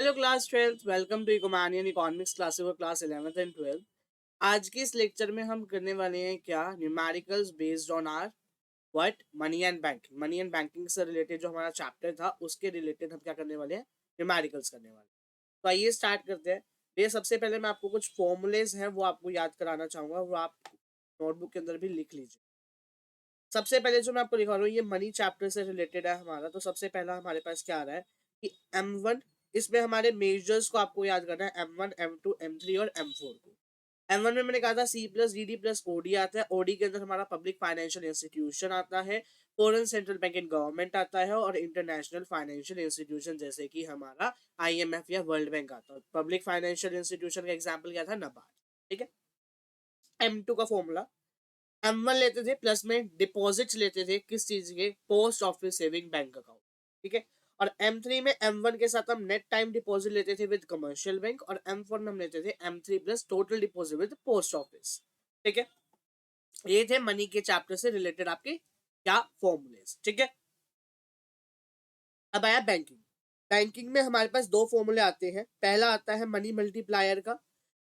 Hello class 12th, welcome to Ecomanian economics classes for class 11th and 12th। आज के इस lecture में हम करने वाले हैं क्या numericals based on are what money and banking से रिलेटेड जो हमारा चैप्टर था उसके रिलेटेड हम क्या करने वाले हैं, न्यूमेरिकल्स करने वाले हैं। तो आइए स्टार्ट करते हैं। ये सबसे पहले मैं आपको कुछ फॉर्मूलेज हैं वो आपको याद कराना चाहूंगा, वो आप नोटबुक के अंदर भी लिख लीजिए। सबसे पहले जो मैं आपको दिखा रहा हूँ ये मनी चैप्टर से रिलेटेड है हमारा। तो सबसे पहला हमारे पास क्या आ रहा है कि M1, इसमें हमारे मेजर्स को आपको याद करना है, M1 M2 M3 और M4 को। M1 में मैंने कहा था C plus D D plus OD आता है। ओडी के अंदर हमारा पब्लिक फाइनेंशियल इंस्टीट्यूशन आता है, foreign central bank and government आता है और इंटरनेशनल फाइनेंशियल इंस्टीट्यूशन जैसे कि हमारा IMF या वर्ल्ड बैंक आता है। पब्लिक फाइनेंशियल इंस्टीट्यूशन का एग्जाम्पल क्या था, नबार्ड। ठीक है। M2 का फॉर्मूला, M1 लेते थे प्लस में डिपॉजिट्स लेते थे किस चीज के, post office saving bank account. ठीक है। और M3 में M1 के साथ हम नेट टाइम डिपॉजिट लेते थे विद कमर्शियल बैंक, और M4 में हम लेते थे M3 plus total deposit with post office. ठीक है। ये थे मनी के चैप्टर से रिलेटेड आपके क्या फॉर्मूलेस। ठीक है। अब आया बैंकिंग। बैंकिंग में हमारे पास दो फॉर्मूले आते हैं। पहला आता है मनी मल्टीप्लायर का,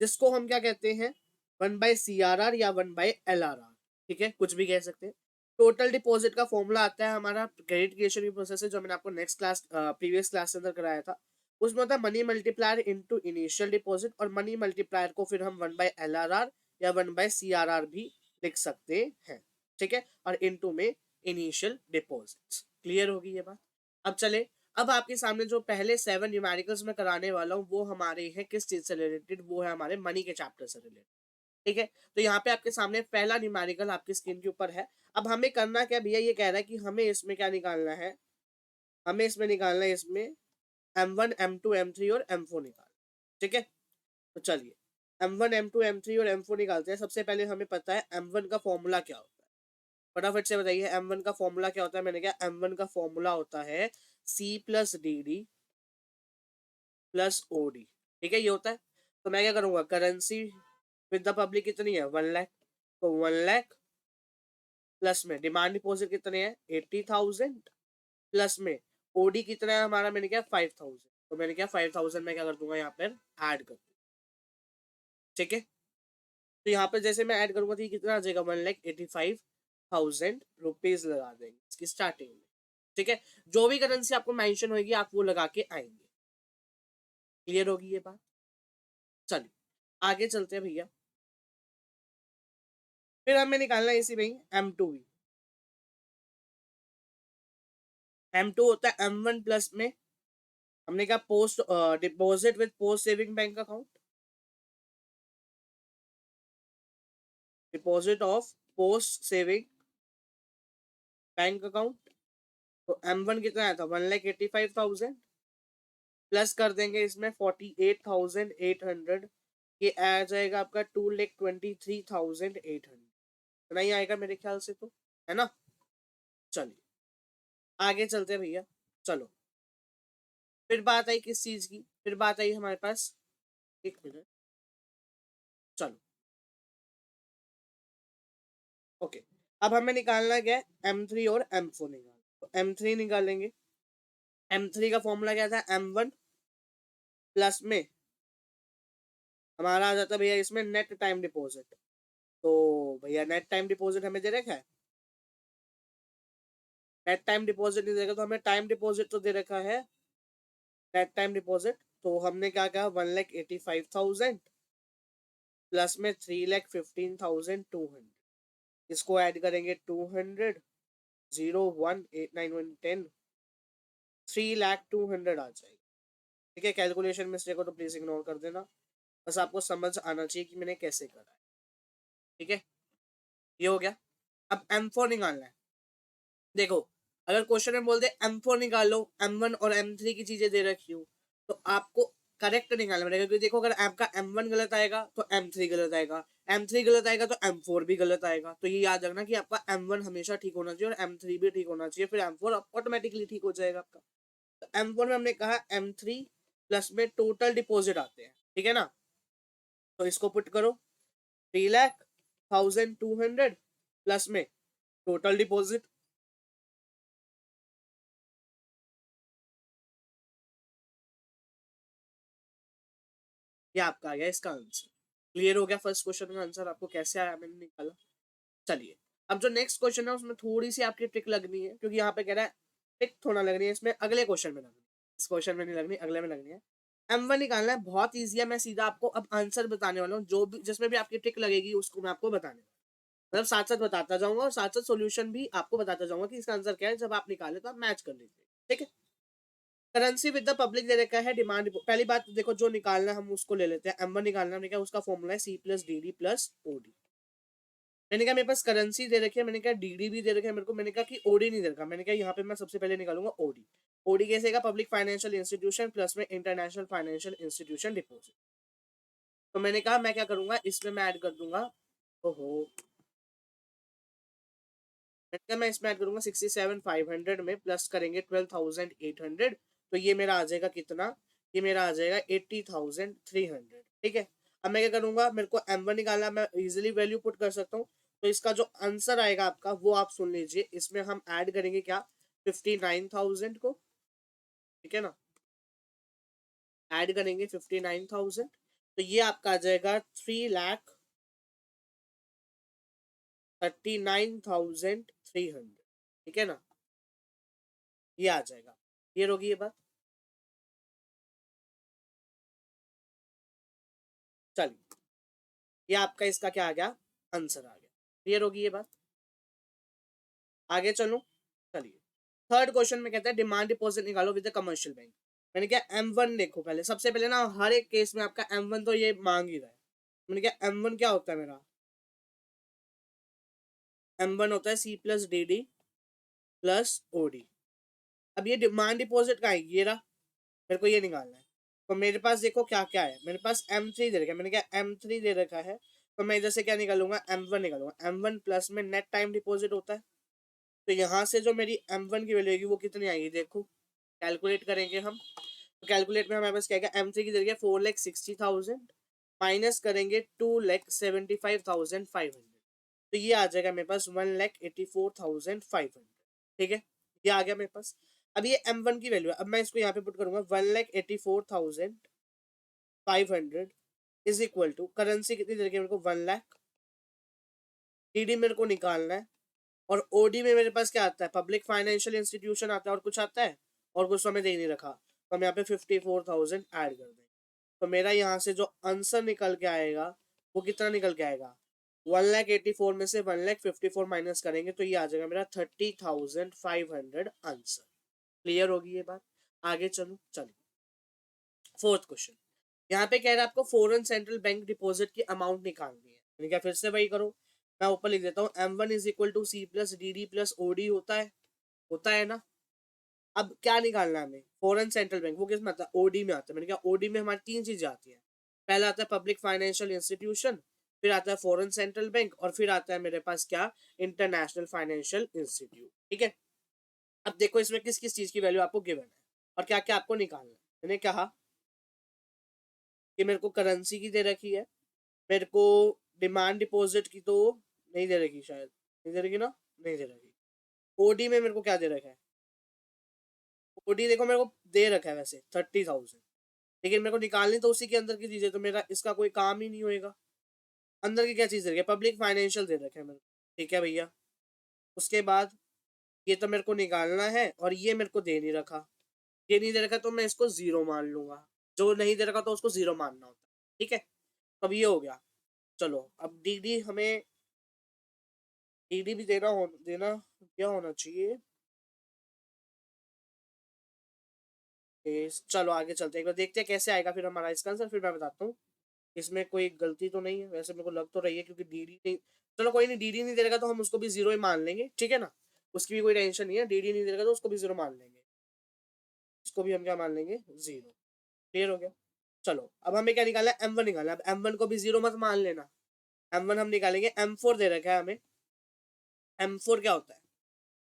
जिसको हम क्या कहते हैं, 1/CRR या 1/LRR। ठीक है, कुछ भी कह सकते हैं। टोटल डिपॉजिट का फॉर्मूला आता है हमारा क्रेडिट क्रिएशन की प्रोसेस है, जो मैंने आपको नेक्स्ट क्लास प्रीवियस क्लास के अंदर कराया था। उसमें होता है money multiplier into initial deposit, और मनी मल्टीप्लायर को फिर हम 1/LRR या 1/CRR भी लिख सकते हैं। ठीक है। और इनटू में इनिशियल डिपॉजिट्स। क्लियर होगी ये बात। अब चले, अब आपके सामने जो पहले 7 न्यूमेरिकल्स में कराने वाला हूँ वो हमारे हैं किस चीज से रिलेटेड, वो है हमारे मनी के चैप्टर से रिलेटेड। ठीक है। तो यहाँ पे आपके सामने पहला न्यूमेरिकल आपकी स्क्रीन के ऊपर है। अब हमें करना क्या भैया, ये कह रहा है कि हमें इसमें क्या निकालना है, हमें इसमें निकालना है, इसमें M1 M2 M3 और M4 निकाल। ठीक है। तो चलिए M1 M2 M3 और M4 निकालते हैं। सबसे पहले हमें पता है M1 का फॉर्मूला क्या होता है, फटाफट से बताइए M1 का फॉर्मूला क्या होता है। मैंने कहा M1 का फॉर्मूला होता है C plus D D plus OD. ठीक है, ये होता है। तो मैं क्या करूंगा, करेंसी विद द पब्लिक कितनी है, 1 लाख। तो 1 लाख प्लस में डिमांड डिपॉजिट कितने हैं, 80,000, प्लस में ओडी कितना है हमारा, मैंने क्या 5,000। तो मैंने क्या 5,000 में क्या कर दूंगा यहाँ पर ऐड कर दूंगा। ठीक है। तो यहाँ पर जैसे मैं ऐड करूंगा तो ये कितना आ जाएगा, 1,85,000 लगा देंगे इसकी स्टार्टिंग में। ठीक है। जो भी करेंसी आपको मेंशन होगी आप वो लगा के आएंगे। क्लियर होगी ये बात। चलिए आगे चलते हैं भैया। फिर हमें निकालना है इसी में M2 भी। M2 होता है M1 प्लस में, हमने कहा post deposit with post saving bank account, deposit of post saving bank account. तो M1 कितना आया था, 1,85,000, प्लस कर देंगे इसमें 48,800, ये आ जाएगा आपका 2,23,800। इतना ही आएगा मेरे ख्याल से, तो है ना। चलिए आगे चलते हैं भैया। चलो फिर बात आई किस चीज की, फिर बात आई हमारे पास, एक मिनट। चलो ओके। अब हमें निकालना क्या है, M3 और M4 निकाल। तो M3 निकालेंगे। M3 का फॉर्मूला क्या था, M1 प्लस में हमारा आ जाता है भैया इसमें नेट टाइम डिपॉजिट। तो भैया नेट टाइम डिपॉजिट हमें दे रखा है, नेट टाइम डिपॉजिट नहीं देगा तो हमें टाइम डिपॉजिट तो दे रखा है, नेट टाइम डिपॉजिट। तो हमने क्या कहा, 1,85,000 प्लस में 3,15,200, इसको ऐड करेंगे 200, 0, 1, 8, 9, 1, 10, 3,02,000 आ जाएगी। ठीक है। कैलकुलेशन मिस्टेक हो तो प्लीज इग्नोर कर देना, बस आपको समझ आना चाहिए कि मैंने कैसे करा है। ठीक है, ये हो गया। अब M4 निकालना है। देखो, अगर क्वेश्चन में बोलते M4 निकाल लो, M1 और M3 की चीजें दे रखी हो, तो आपको करेक्ट निकालना पड़ेगा। क्योंकि देखो, अगर आपका M1 गलत आएगा तो M3 गलत आएगा, M3 गलत आएगा तो M4 भी गलत आएगा। तो ये याद रखना कि आपका M1 हमेशा ठीक होना चाहिए और M3 भी ठीक होना चाहिए, फिर M4 ऑटोमेटिकली ठीक हो जाएगा आपका। तो M4 में हमने कहा M3 प्लस में टोटल डिपॉजिट आते हैं। ठीक है ना। तो इसको पुट करो, 3,02,000 प्लस में टोटल डिपॉजिट ये आपका आ गया इसका आंसर। क्लियर हो गया फर्स्ट क्वेश्चन का आंसर आपको कैसे आया मैंने निकाला। चलिए अब जो नेक्स्ट क्वेश्चन है उसमें थोड़ी सी आपकी ट्रिक लगनी है, क्योंकि यहाँ पे कह रहा है ट्रिक थोड़ा लगनी है, इसमें अगले क्वेश्चन में लगनी है, इस क्वेश्चन में नहीं लगनी, अगले में लगनी है। M1 निकालना है, बहुत ईजी है, मैं सीधा आपको अब आंसर बताने वाला हूँ, जो भी जिसमें भी आपकी ट्रिक लगेगी उसको मैं आपको बताने वाला हूँ। मतलब साथ साथ बताता जाऊंगा और साथ साथ सोल्यूशन भी आपको बताता जाऊंगा कि इसका आंसर क्या है, जब आप निकाले तो आप मैच कर लीजिए, ठीक है। करेंसी विद द पब्लिक दे रखा है, डिमांड, पहली बात देखो जो निकालना है हम उसको ले लेते हैं। M1 निकालना हमने क्या, उसका फॉर्मूला है C+DD+OD। मैंने कहा मेरे पास करेंसी दे रखी है, मैंने कहा डीडी भी दे रखा है मेरे को, मैंने कहा कि ओडी नहीं दे रखा, मैंने कहा यहाँ पे मैं सबसे पहले निकालूंगा ओडी। ओडी कैसे का, पब्लिक फाइनेंशियल इंस्टीट्यूशन प्लस में इंटरनेशनल फाइनेंशियल इंस्टीट्यूशन डिपॉजिट। तो मैंने कहा मैं क्या करूंगा, इसमें मैं ऐड कर दूंगा, ओहो, मैंने कहा मैं इसमें ऐड करूंगा 67,500 में प्लस करेंगे 12,800, तो ये मेरा आ जाएगा कितना, ये मेरा आ जाएगा 80,300, ठीक है। अब मैं क्या करूंगा, मेरे को M1 निकालना, मैं इजिली वैल्यू पुट कर सकता हूँ। तो इसका जो आंसर आएगा आपका वो आप सुन लीजिए, इसमें हम ऐड करेंगे क्या, 59,000 को, ठीक है ना, ऐड करेंगे 59,000, तो ये आपका आ जाएगा 3,39,300, ठीक है ना, ये आ जाएगा। क्लियर होगी ये बात। चलिए ये आपका इसका क्या आ गया, आंसर आ गया। क्लियर होगी ये बात। आगे चलो, चलिए थर्ड क्वेश्चन में कहता है डिमांड डिपॉजिट निकालो विद द कमर्शियल बैंक। मैंने क्या M1 देखो, पहले सबसे पहले ना हर एक केस में आपका M1 तो ये मांग ही रहा है। मैंने क्या M1 क्या होता है मेरा, M1 होता है C+DD+OD। अब ये डिमांड डिपॉजिट का है, ये रहा, मेरे को ये निकालना है। तो मेरे पास देखो क्या क्या है, मेरे पास M3 दे रखा है, मैंने क्या M3 दे रखा है, तो मैं इधर से क्या निकालूंगा, M1 निकालूंगा। M1 प्लस में नेट टाइम डिपॉजिट होता है, तो यहाँ से जो मेरी M1 की वैल्यू आएगी वो कितनी आएगी, देखो कैलकुलेट करेंगे हम। तो कैलकुलेट में हमारे पास क्या है, M3 की जगह 4,60,000 माइनस करेंगे 2,75,500, तो ये आ जाएगा मेरे पास 1,84,500, ठीक है, ये आ गया मेरे पास। अब ये M1 की वैल्यू है, अब मैं इसको यहाँ पे पुट करूंगा 1,84,500 इज इक्वल टू करेंसी कितनी दे रखी है मेरे को 1,00,000, डीडी मेरे को निकालना है, और ओडी में मेरे पास क्या आता है, पब्लिक फाइनेंशियल इंस्टीट्यूशन आता है, और कुछ आता है, और कुछ तो हमें दे नहीं रखा, तो हम यहाँ पे 54,000 ऐड कर देंगे। तो मेरा यहाँ से जो आंसर निकल के आएगा वो कितना निकल के आएगा, 1,84,000 में से 1,54,000 माइनस करेंगे तो ये आ जाएगा मेरा 30,500 आंसर। क्लियर होगी ये बात। आगे चलो, चलिए फोर्थ क्वेश्चन। यहाँ पे कह रहा है आपको फॉरेन सेंट्रल बैंक डिपॉजिट की अमाउंट निकालनी है, यानी क्या फिर से वही करो, मैं ऊपर लिख देता हूँ M1 is equal to C+DD+OD होता है ना। अब क्या निकालना है हमें, फॉरेन सेंट्रल बैंक, वो किस में आता है, ओडी में आता है। मैंने कहा ओडी में हमारी तीन चीजें आती है, पहला आता है पब्लिक फाइनेंशियल इंस्टीट्यूशन, फिर आता है फॉरेन सेंट्रल बैंक, और फिर आता है मेरे पास क्या, इंटरनेशनल फाइनेंशियल इंस्टीट्यूट, ठीक है। अब देखो इसमें किस किस चीज की वैल्यू आपको गिवन है और क्या क्या आपको निकालना है। मैंने कहा कि मेरे को करेंसी की दे रखी है, मेरे को डिमांड डिपॉजिट की तो नहीं दे रखी, शायद नहीं दे रखी ना, नहीं दे रखी। ओडी में मेरे को क्या दे रखा है, ओडी देखो मेरे को दे रखा है वैसे 30,000, लेकिन मेरे को निकालनी तो उसी के अंदर की चीजें, तो मेरा इसका कोई काम ही नहीं होएगा। अंदर की क्या चीज दे रखी है, पब्लिक फाइनेंशियल दे रखे है मेरे को, ठीक है भैया। उसके बाद ये तो मेरे को निकालना है, और ये मेरे को दे नहीं रखा, ये नहीं दे रखा तो मैं इसको जीरो मान लूंगा, जो नहीं दे रखा तो उसको जीरो मानना होता है, ठीक है। अब ये हो गया। चलो अब डीडी हमें, डीडी भी देना क्या होना चाहिए। चलो आगे चलते हैं, एक बार देखते हैं कैसे आएगा फिर हमारा इसका आंसर, फिर मैं बताता हूँ इसमें कोई गलती तो नहीं है, वैसे मेरे को लग तो रही है क्योंकि डीडी नहीं, चलो कोई नहीं, डीडी नहीं देगा तो हम उसको भी जीरो ही मान लेंगे, ठीक है ना, उसकी भी कोई टेंशन नहीं है, डीडी नहीं देगा तो उसको भी जीरो मान लेंगे, इसको भी हम क्या मान लेंगे, जीरो। क्लियर हो गया। चलो अब हमें क्या निकालना है, M1 निकालना है। अब M1 को भी जीरो मत मान लेना, M1 हम निकालेंगे, M4 दे रखा है हमें। M4 क्या होता है,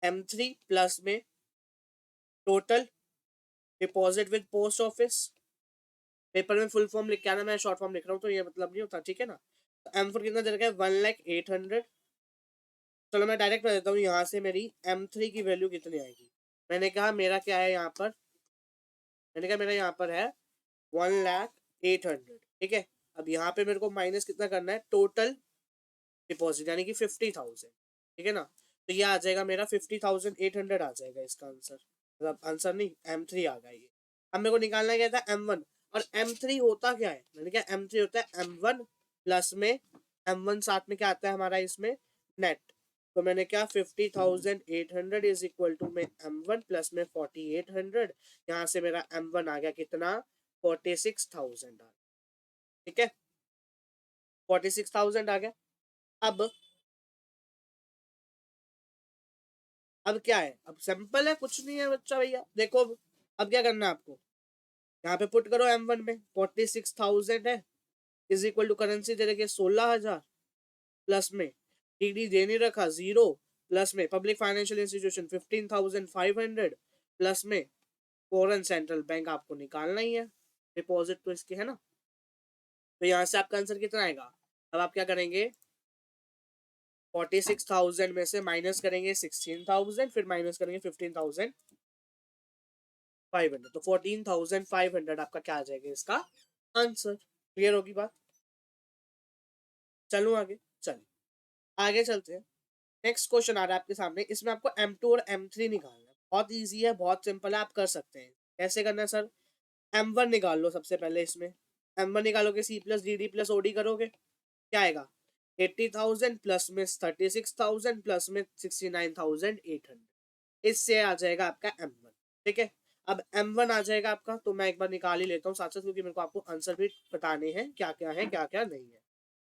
M3 प्लस में total deposit with post office, paper में फुल फॉर्म लिख के आना, मैं शॉर्ट फॉर्म लिख रहा हूँ तो ये मतलब नहीं होता, ठीक है ना। तो M4 कितना दे रखा है, 1,08,000। चलो मैं डायरेक्ट बता देता हूँ यहाँ से मेरी M3 की वैल्यू कितनी आएगी। मैंने कहा मेरा क्या है यहाँ पर, मैंने कहा मेरा यहाँ पर है 1,08,000, ठीक है। अब यहाँ पे मेरे को माइनस कितना करना है, टोटल डिपॉजिट यानी कि 50,000, ठीक है ना। तो ये आ जाएगा मेरा 50,800 आ जाएगा इसका आंसर, मतलब आंसर नहीं, M3 आ गया ये। अब मेरे को निकालना क्या था, M1। और M3 होता क्या है, मैंने क्या, M3 होता है M1 प्लस में M1 साथ में क्या आता है हमारा इसमें, नेट। तो मैंने क्या, 50,800 इज इक्वल टू में M1 प्लस में 4,800। यहाँ से मेरा M1 आ गया कितना, 46,000 आ गया, ठीक है, 46,000 आ गया। अब अब क्या है, अब सिंपल है, कुछ नहीं है बच्चा भैया, देखो अब क्या करना है आपको, यहाँ पे पुट करो M1 में 46,000 है, इज इक्वल टू करेंसी दे रखी है 16,000, प्लस में डीडी दे नहीं रखा 0, प्लस में पब्लिक फाइनेंशियल इंस्टीट्यूशन 15,500, प्लस में फॉरेन सेंट्रल बैंक आपको निकालना ही है, डिपॉजिट तो इसके है ना। तो यहाँ से आपका आंसर कितना आएगा, अब आप क्या करेंगे, 46,000 में से माइनस करेंगे 16,000, फिर माइनस करेंगे 15,500, तो 14,500 आपका क्या आ जाएगा इसका आंसर। क्लियर होगी बात, चलो आगे, चलिए आगे चलते हैं। नेक्स्ट क्वेश्चन आ रहा है आपके सामने, इसमें आपको M2 और M3 निकालना है, बहुत इजी है, बहुत सिंपल है, आप कर सकते हैं। कैसे करना है सर, M1 निकाल लो सबसे पहले, इसमें M1 निकालोगे C plus D D plus OD करोगे, क्या आएगा, 80,000 प्लस में 36,000 प्लस में 69,800, इससे आ जाएगा आपका M1, ठीक है। अब M1 आ जाएगा आपका, तो मैं एक बार निकाल ही लेता हूँ साथ साथ, क्योंकि मेरे को आपको आंसर भी बताने हैं क्या क्या है क्या क्या नहीं है।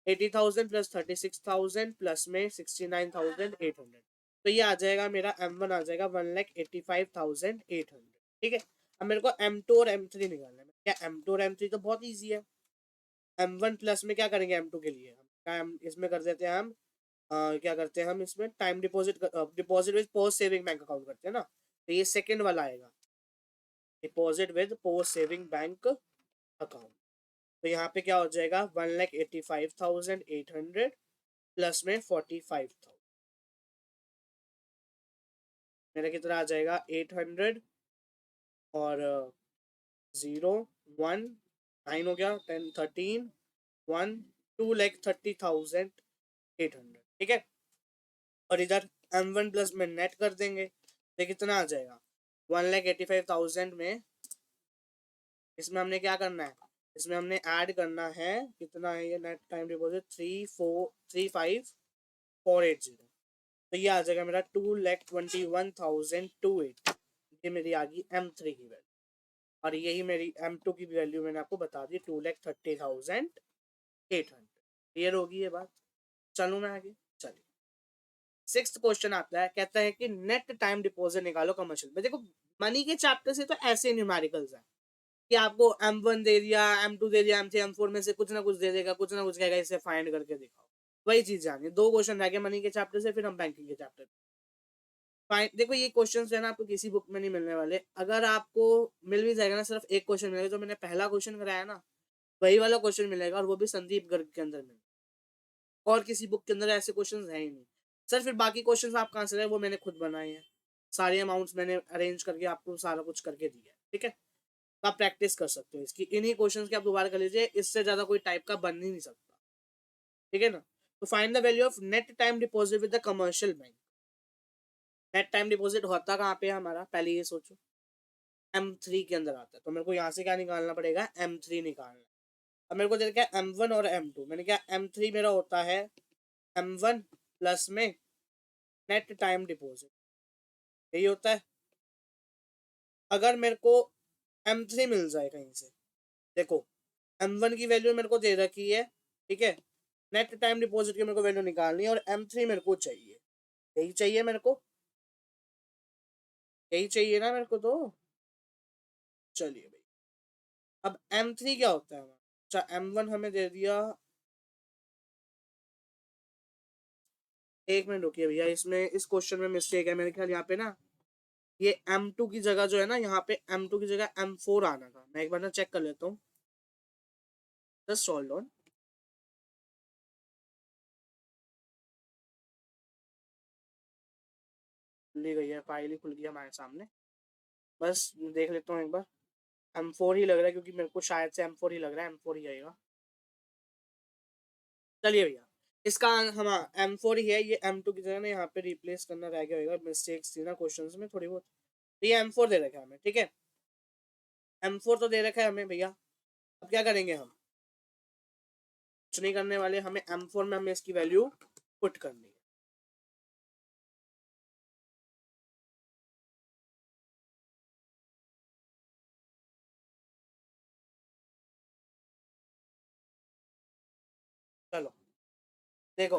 80,000 प्लस 36,000 प्लस में 69,800, तो ये आ जाएगा मेरा M1 आ जाएगा 1,85,800, ठीक है। अब मेरे को M2 और M3 निकालना है, क्या M2 और M3 तो बहुत ईजी है। M1 प्लस में क्या करेंगे M2 के लिए, हम क्या, इसमें कर देते हैं हम, क्या करते हैं हम इसमें, time deposit, deposit with post saving bank account करते हैं ना, तो ये सेकंड वाला आएगा, deposit with post saving bank account. तो यहाँ पे क्या हो जाएगा, 1,85,800 प्लस में 45,000, मेरा कितना आ जाएगा, 800 और 0 1 9 हो गया, 10 13 1 2,30,800, ठीक है। और इधर M1 प्लस में नेट कर देंगे, तो कितना आ जाएगा, 1,85,000 में, इसमें हमने क्या करना है, इसमें हमने ऐड करना है, कितना है ये नेट टाइम डिपॉजिट, 3,4,3,5,480, तो ये आ जाएगा मेरा 2,21,280, ये मेरी आ गई M3 की वैल्यू, और यही मेरी M2 की वैल्यू मैंने आपको बता दी 2,30,800। क्लियर होगी ये बात, चलूँ मैं आगे, चलिए। सिक्स्थ क्वेश्चन आता है, कहता है कि नेट टाइम डिपॉजिट निकालो कमर्शियल में। देखो मनी के चैप्टर से तो ऐसे न्यूमेरिकल्स है कि आपको M1 दे दिया, M2 दे दिया, M3 M4 में से कुछ ना कुछ दे देगा, कुछ ना कुछ कहेगा इसे फाइंड करके दिखाओ, वही चीज जानिए। दो क्वेश्चन रह गए मनी के चैप्टर से, फिर हम बैंकिंग के चैप्टर। फाइन, देखो ये क्वेश्चन जो है ना आपको किसी बुक में नहीं मिलने वाले, अगर आपको मिल भी जाएगा ना, सिर्फ एक क्वेश्चन मिलेगा, जो मैंने पहला क्वेश्चन कराया ना, वही वाला क्वेश्चन मिलेगा, और वो भी संदीप गर्ग के अंदर मिलेगा, और किसी बुक के अंदर ऐसे क्वेश्चन है ही नहीं। सर फिर बाकी क्वेश्चन आप कहाँ से रहे, वो मैंने खुद बनाए हैं, सारे अमाउंट्स मैंने अरेंज करके आपको सारा कुछ करके दिया है, ठीक है। तो आप प्रैक्टिस कर सकते हो इसकी, इन्हीं क्वेश्चन की आप दोबारा कर लीजिए, इससे ज्यादा कोई टाइप का बन ही नहीं सकता, ठीक है ना। तो find the value of net time deposit with the commercial bank. Net time deposit होता कहाँ पे है हमारा, पहले ये सोचो, M3 के अंदर आता है, तो मेरे को यहाँ से क्या निकालना पड़ेगा, M3 निकालना। अब मेरे को दे रखा है M1 और M2, मैंने क्या, M3 मेरा होता है M1 प्लस में नेट टाइम डिपॉजिट, यही होता है। अगर मेरे को M3 मिल जाए कहीं से, देखो M1 की वैल्यू मेरे को दे रखी है, ठीक है, नेट टाइम डिपॉजिट की मेरे को वैल्यू निकालनी है, और M3 मेरे को चाहिए, यही चाहिए मेरे को, यही चाहिए ना मेरे को, तो चलिए भाई। अब M3 क्या होता है हमारा, अच्छा M1 हमें दे दिया, एक मिनट रुकिए भैया, इसमें इस क्वेश्चन में मिस्टेक है मेरे ख्याल, यहाँ पे ना ये M2 की जगह जो है ना, यहाँ पे M2 की जगह M4 आना था, मैं एक बार ना चेक कर लेता हूँ, जस्ट होल्ड ऑन। खुली गई है, फाइल ही खुल गई हमारे सामने, बस देख लेता हूँ एक बार। M4 ही लग रहा है, क्योंकि मेरे को शायद से M4 ही लग रहा है, M4 ही आएगा। चलिए भैया, इसका हम M4 ही है, ये M2 की जगह ना यहाँ पे रिप्लेस करना रह गया होगा, मिस्टेक्स थी ना क्वेश्चंस में थोड़ी बहुत, तो ये M4 दे रखा है हमें, ठीक है। M4 तो दे रखा है हमें भैया, अब क्या करेंगे हम, कुछ नहीं करने वाले, हमें M4 में हमें इसकी वैल्यू पुट करनी है। चलो देखो,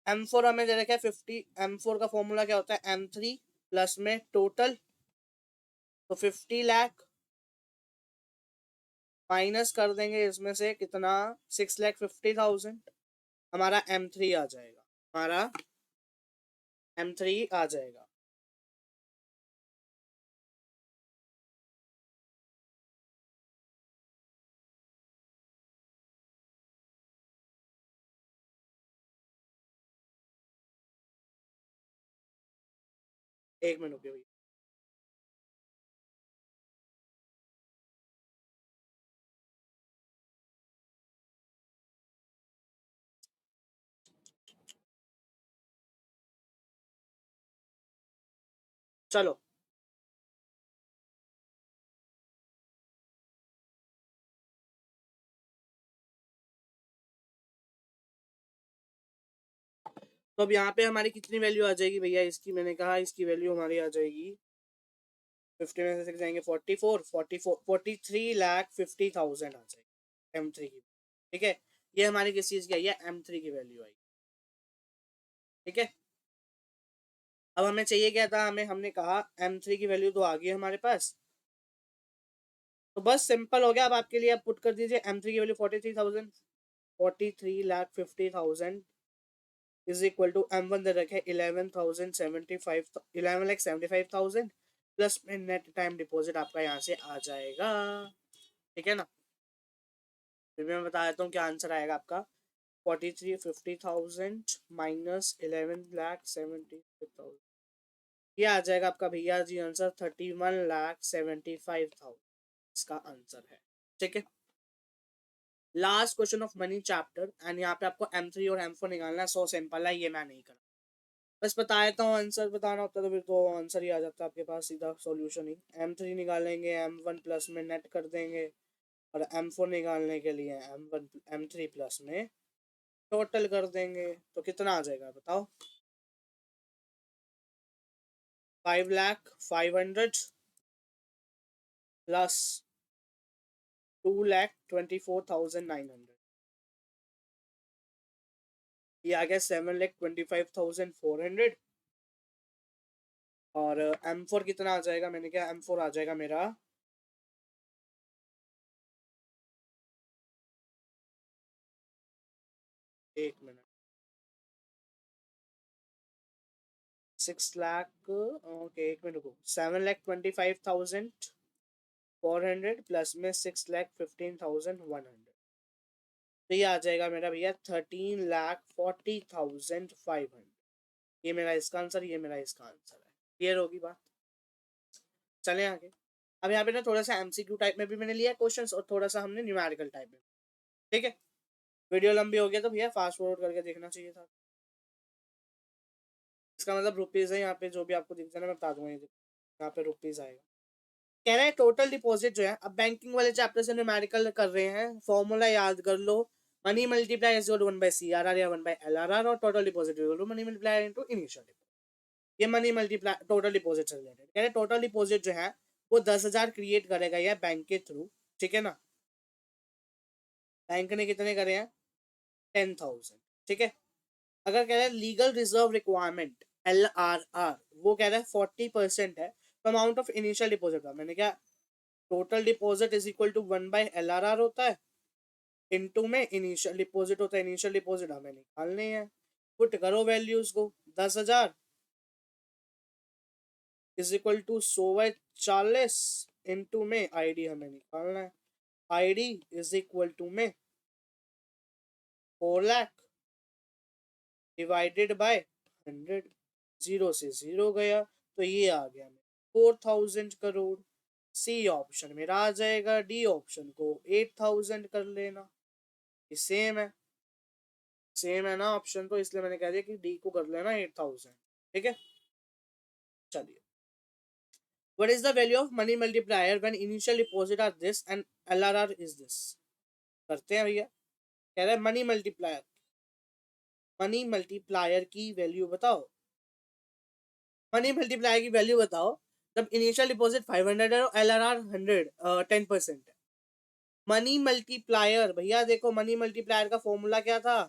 M4 हमें दे रखा है 50, M4 का फॉर्मूला क्या होता है, M3 प्लस में टोटल, तो 50 लाख माइनस कर देंगे इसमें से कितना, 6,50,000, हमारा M3 आ जाएगा, हमारा M3 आ जाएगा। एक मिनट रुकिए भैया, चलो तो अब यहाँ पे हमारी कितनी वैल्यू आ जाएगी भैया इसकी, मैंने कहा इसकी वैल्यू हमारी आ जाएगी 50 में से 6 जाएंगे 43,50,000 आ जाएगी M3 की, ठीक है। ये हमारी किस चीज की आई है, M3 की वैल्यू आई, ठीक है। अब हमें चाहिए क्या था, हमने कहा M3 की वैल्यू तो आ गई हमारे पास, तो बस सिंपल हो गया अब आपके लिए, आप पुट कर दीजिए M3 की value 43,000, 43,50,000 is equal to M1 दे रखे 11,75,000 प्लस में नेट टाइम डिपॉजिट आपका यहाँ से आ जाएगा, ठीक है ना। फिर मैं बता देता हूँ क्या आंसर आएगा आपका, 43,50,000 माइनस 11,75,000, ये आ जाएगा आपका भैया जी आंसर 31,75,000, इसका आंसर है, ठीक है। Last question of money chapter, and यहाँ पे आपको M3 और M4 निकालना है, सो सिंपल है, ये मैं नहीं कर, बस बता देता हूँ, आंसर बताना होता तो फिर तो आंसर ही आ जाता है आपके पास सीधा सॉल्यूशन ही। M3 निकालेंगे M1 प्लस में नेट कर देंगे, और M4 निकालने के लिए M1 M3 प्लस में टोटल कर देंगे, तो कितना आ जाएगा बताओ, 5,05,100 प्लस 2,24,900, ये आ गया 7,25,400, और M4 कितना आ जाएगा, मैंने क्या M4 आ जाएगा मेरा, एक मिनट, 6 लाख, ओके एक मिनट रुको, 7,25,400 प्लस में 6,15,100, तो ये आ जाएगा मेरा भैया 13,40,500, ये मेरा इसका आंसर, ये मेरा इसका आंसर है, क्लियर होगी बात। चलें आगे, अब यहाँ पे ना थोड़ा सा MCQ टाइप में भी मैंने लिया क्वेश्चंस, और थोड़ा सा हमने न्यूमेरिकल टाइप में, ठीक है। वीडियो लंबी हो गया तो भैया फास्ट फॉरवर्ड करके देखना चाहिए था, इसका मतलब रुपीज है यहाँ पे, जो भी आपको दिख जाए मैं बता दूंगा, यहाँ पे रुपीज आएगा। कह रहे हैं टोटल डिपॉजिट जो है, अब बैंकिंग वाले चैप्टर से न्यूमेरिकल कर रहे हैं, फॉर्मूला याद कर लो, money multiply is equal to 1/CRR या 1/LRR, और total deposit is equal to money multiply into initial deposit, ये मनी मल्टीप्लाई टोटल डिपॉजिट से रिलेटेड कह रहे हैं। टोटल डिपॉजिट जो है वो 10,000 क्रिएट करेगा या बैंक के थ्रू, ठीक है ना, बैंक ने कितने करे हैं 10,000, ठीक है। अगर कह रहा है लीगल रिजर्व रिक्वायरमेंट LRR, वो कह रहा है 40% है, तो अमाउंट ऑफ इनिशियल डिपॉजिट था, मैंने क्या, total deposit is equal to 1/LRR होता है, इनटू में इनिशियल डिपॉजिट होता है, इनिशियल डिपॉजिट हमें निकालने हैं, पुट करो वैल्यूज को, 10,000 इज इक्वल टू 140 इनटू में आईडी हमें निकालना है, आईडी इज इक्वल टू में 4 लाख डिवाइडेड बाय 100, जीरो से जीरो गया, तो ये आ गया 4,000 करोड़, सी ऑप्शन मेरा आ जाएगा, डी ऑप्शन को 8,000 कर लेना, ये सेम है। सेम है ना ऑप्शन, तो इसलिए मैंने कह दिया कि डी को कर लेना 8000। ठीक है, चलिए। What is the value of money multiplier when initial deposit are this and LRR is this? करते हैं भैया। कह रहा है मनी मल्टीप्लायर की वैल्यू बताओ। मनी मल्टीप्लायर की वैल्यू बताओ जब इनिशियल डिपॉजिट 500 है और LRR 10% है। मनी मल्टीप्लायर भैया देखो, मनी मल्टीप्लायर का फॉर्मूला क्या था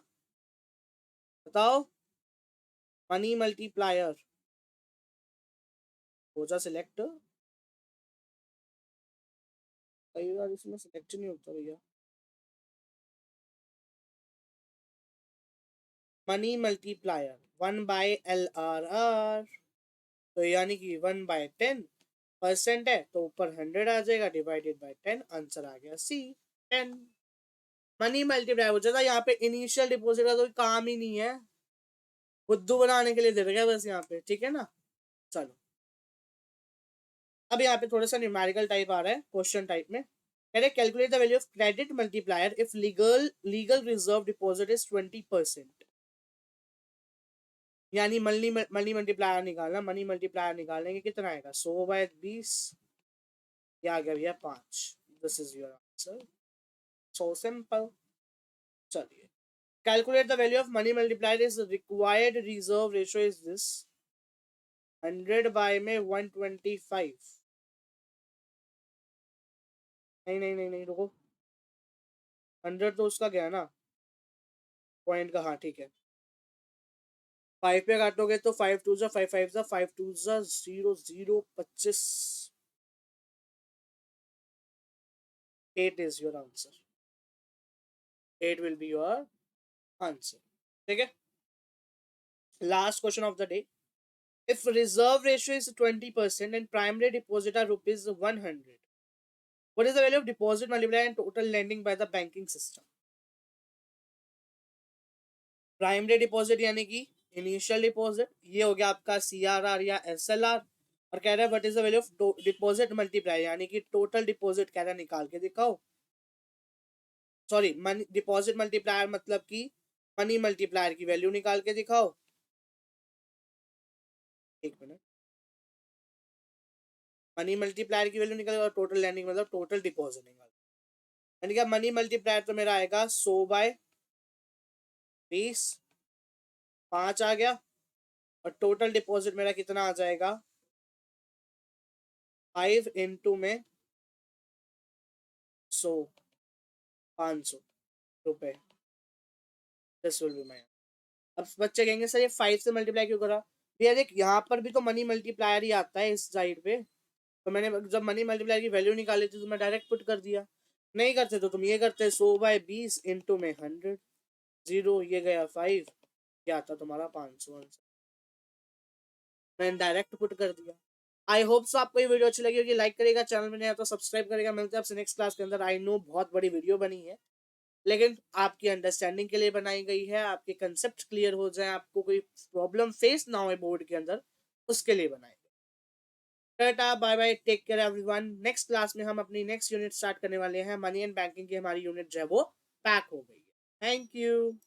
बताओ। मनी मल्टीप्लायर हो जा सिलेक्ट, कई बार इसमें सिलेक्ट नहीं होता भैया। मनी मल्टीप्लायर 1/LRR, तो यानी कि 1/10% है, तो ऊपर 100 आ जाएगा, डिवाइडेड बाय 10, आंसर आ गया सी 10। मनी मल्टीप्लाई हो जाता, यहाँ पे इनिशियल डिपॉजिट का कोई काम ही नहीं है, बुद्धू बनाने के लिए दे रखा है बस यहाँ पे। ठीक है ना, चलो। अब यहाँ पे थोड़ा सा न्यूमेरिकल टाइप आ रहा है क्वेश्चन टाइप में। कह रहे calculate the value of credit multiplier if legal reserve deposit is 20%। यानी मनी मनी मल्टीप्लायर निकालना, मनी मल्टीप्लायर निकालेंगे कितना आएगा 100/20, ये आ गया भैया 5। This is your answer, so simple. चलिए, calculate the value of money multiplier is required reserve ratio is this 100 by में 125। नहीं नहीं नहीं नहीं रुको, 100 तो उसका गया ना पॉइंट का, हाँ ठीक है। 5 पे काटोगे तो 5 2 जा 5 5 जा 5 2 जा 0 0 25। 8 is your answer, 8 will be your answer। ठीक है, last question of the day. If reserve ratio is 20% and primary deposit are rupees 100, what is the value of deposit multiplier and total lending by the banking system? Primary deposit यानी कि initial deposit, ये हो गया आपका CRR या SLR। और कह रहा है what is the value of deposit multiplier, यानी कि टोटल डिपॉजिट कह रहा है निकाल के दिखाओ। सॉरी, मनी डिपॉजिट मल्टीप्लायर मतलब कि मनी मल्टीप्लायर की वैल्यू निकाल के दिखाओ। एक मिनट, मनी मल्टीप्लायर की वैल्यू निकाल और टोटल लैंडिंग मतलब टोटल डिपॉजिट निकाल। यानी कि मनी मल्टीप्लायर तो मेरा आएगा 100/20, 5 आ गया, और टोटल डिपॉजिट मेरा कितना आ जाएगा 5 इंटू में 100, 500 रुपए। This will be my. अब बच्चे कहेंगे सर ये 5 से मल्टीप्लाई क्यों करा भैया, देख यहाँ पर भी तो मनी मल्टीप्लायर ही आता है इस साइड पे, तो मैंने जब मनी मल्टीप्लायर की वैल्यू निकाली थी तो मैं डायरेक्ट पुट कर दिया। नहीं करते तो तुम ये करते 100/20 इंटू में 100, 0 ये गया 5, क्या आता तुम्हारा 500 आंसर, मैंने डायरेक्ट पुट कर दिया। आई होप सो आपको ये वीडियो अच्छी लगी होगी, लाइक करेगा, चैनल में नया तो सब्सक्राइब करेगा। मिलते हैं आपसे नेक्स्ट क्लास के अंदर। आई नो बहुत बड़ी वीडियो बनी है, लेकिन आपकी अंडरस्टैंडिंग के लिए बनाई गई है, आपके कंसेप्ट क्लियर हो जाए, आपको कोई प्रॉब्लम फेस ना हो बोर्ड के अंदर, उसके लिए बनाई गई। Tata bye bye, take care everyone. Next class में हम अपनी नेक्स्ट यूनिट स्टार्ट करने वाले हैं, मनी एंड बैंकिंग की हमारी यूनिट जो है वो पैक हो गई है। Thank you.